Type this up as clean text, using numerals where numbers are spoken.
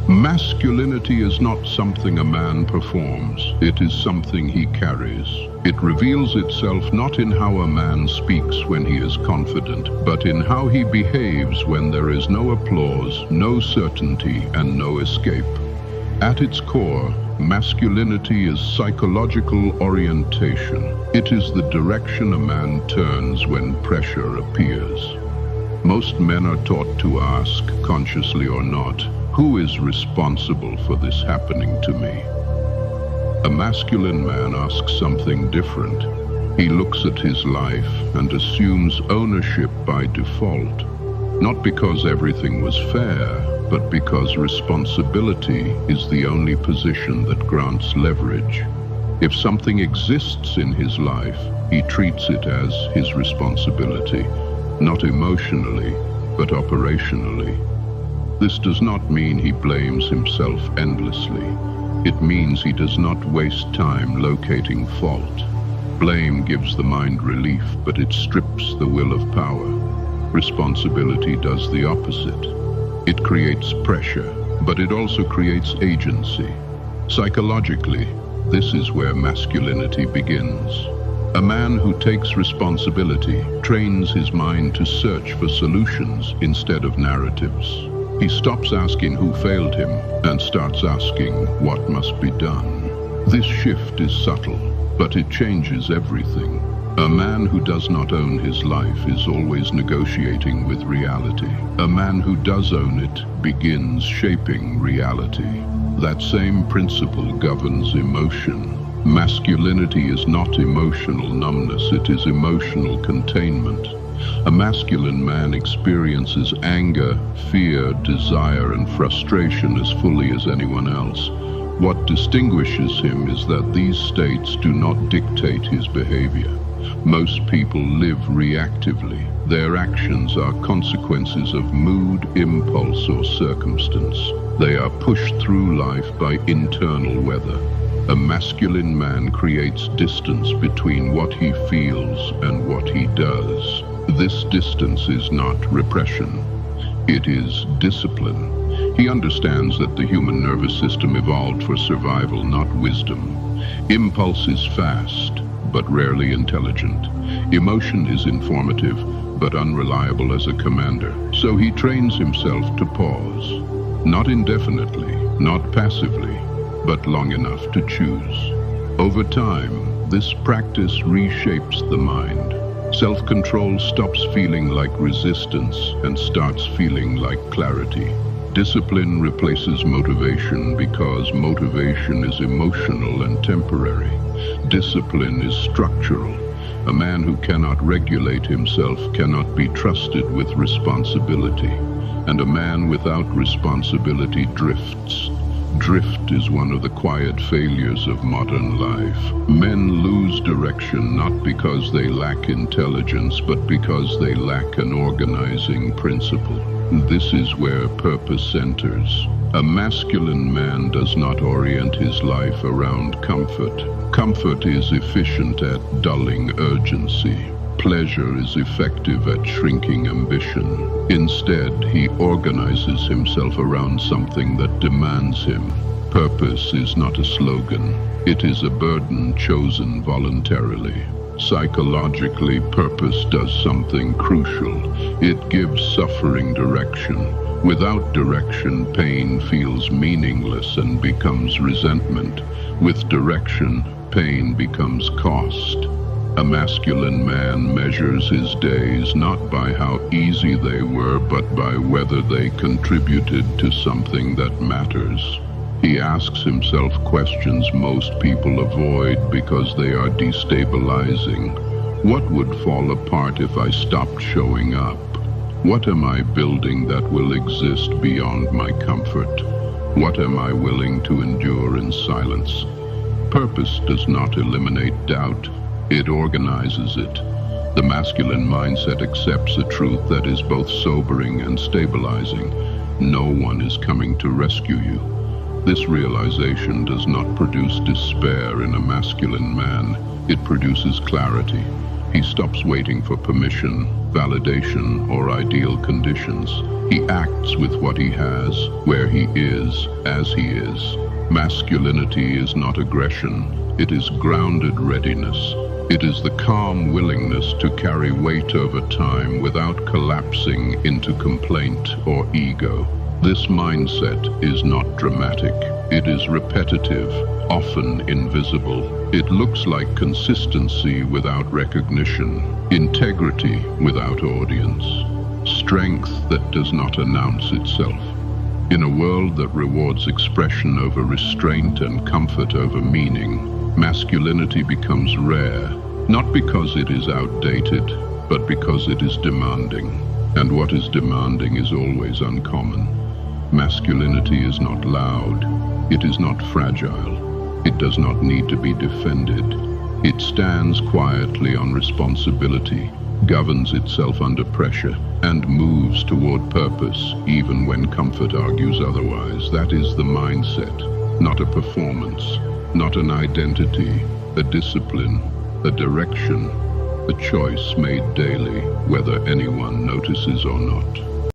Masculinity is not something a man performs, it is something he carries. It reveals itself not in how a man speaks when he is confident, but in how he behaves when there is no applause, no certainty, and no escape. At its core, masculinity is psychological orientation. It is the direction a man turns when pressure appears. Most men are taught to ask, consciously or not, who is responsible for this happening to me? A masculine man asks something different. He looks at his life and assumes ownership by default, not because everything was fair, but because responsibility is the only position that grants leverage. If something exists in his life, he treats it as his responsibility, not emotionally, but operationally. This does not mean he blames himself endlessly. It means he does not waste time locating fault. Blame gives the mind relief, but it strips the will of power. Responsibility does the opposite. It creates pressure, but it also creates agency. Psychologically, this is where masculinity begins. A man who takes responsibility trains his mind to search for solutions instead of narratives. He stops asking who failed him and starts asking what must be done. This shift is subtle, but it changes everything. A man who does not own his life is always negotiating with reality. A man who does own it begins shaping reality. That same principle governs emotion. Masculinity is not emotional numbness, it is emotional containment. A masculine man experiences anger, fear, desire, and frustration as fully as anyone else. What distinguishes him is that these states do not dictate his behavior. Most people live reactively. Their actions are consequences of mood, impulse, or circumstance. They are pushed through life by internal weather. A masculine man creates distance between what he feels and what he does. This distance is not repression. It is discipline. He understands that the human nervous system evolved for survival, not wisdom. Impulse is fast, but rarely intelligent. Emotion is informative, but unreliable as a commander. So he trains himself to pause, not indefinitely, not passively, but long enough to choose. Over time, this practice reshapes the mind. Self-control stops feeling like resistance and starts feeling like clarity. Discipline replaces motivation because motivation is emotional and temporary. Discipline is structural. A man who cannot regulate himself cannot be trusted with responsibility, and a man without responsibility drifts. Drift is one of the quiet failures of modern life. Men lose direction not because they lack intelligence, but because they lack an organizing principle. This is where purpose enters. A masculine man does not orient his life around comfort. Comfort is efficient at dulling urgency. Pleasure is effective at shrinking ambition. Instead, he organizes himself around something that demands him. Purpose is not a slogan. It is a burden chosen voluntarily. Psychologically, purpose does something crucial. It gives suffering direction. Without direction, pain feels meaningless and becomes resentment. With direction, pain becomes cost. A masculine man measures his days not by how easy they were, but by whether they contributed to something that matters. He asks himself questions most people avoid because they are destabilizing. What would fall apart if I stopped showing up? What am I building that will exist beyond my comfort? What am I willing to endure in silence? Purpose does not eliminate doubt. It organizes it. The masculine mindset accepts a truth that is both sobering and stabilizing. No one is coming to rescue you. This realization does not produce despair in a masculine man. It produces clarity. He stops waiting for permission, validation, or ideal conditions. He acts with what he has, where he is, as he is. Masculinity is not aggression. It is grounded readiness. It is the calm willingness to carry weight over time without collapsing into complaint or ego. This mindset is not dramatic. It is repetitive, often invisible. It looks like consistency without recognition, integrity without audience, strength that does not announce itself. In a world that rewards expression over restraint and comfort over meaning, masculinity becomes rare, not because it is outdated, but because it is demanding. And what is demanding is always uncommon. Masculinity is not loud. It is not fragile. It does not need to be defended. It stands quietly on responsibility, governs itself under pressure, and moves toward purpose even when comfort argues otherwise. That is the mindset, not a performance, not an identity, a discipline, a direction, a choice made daily, whether anyone notices or not.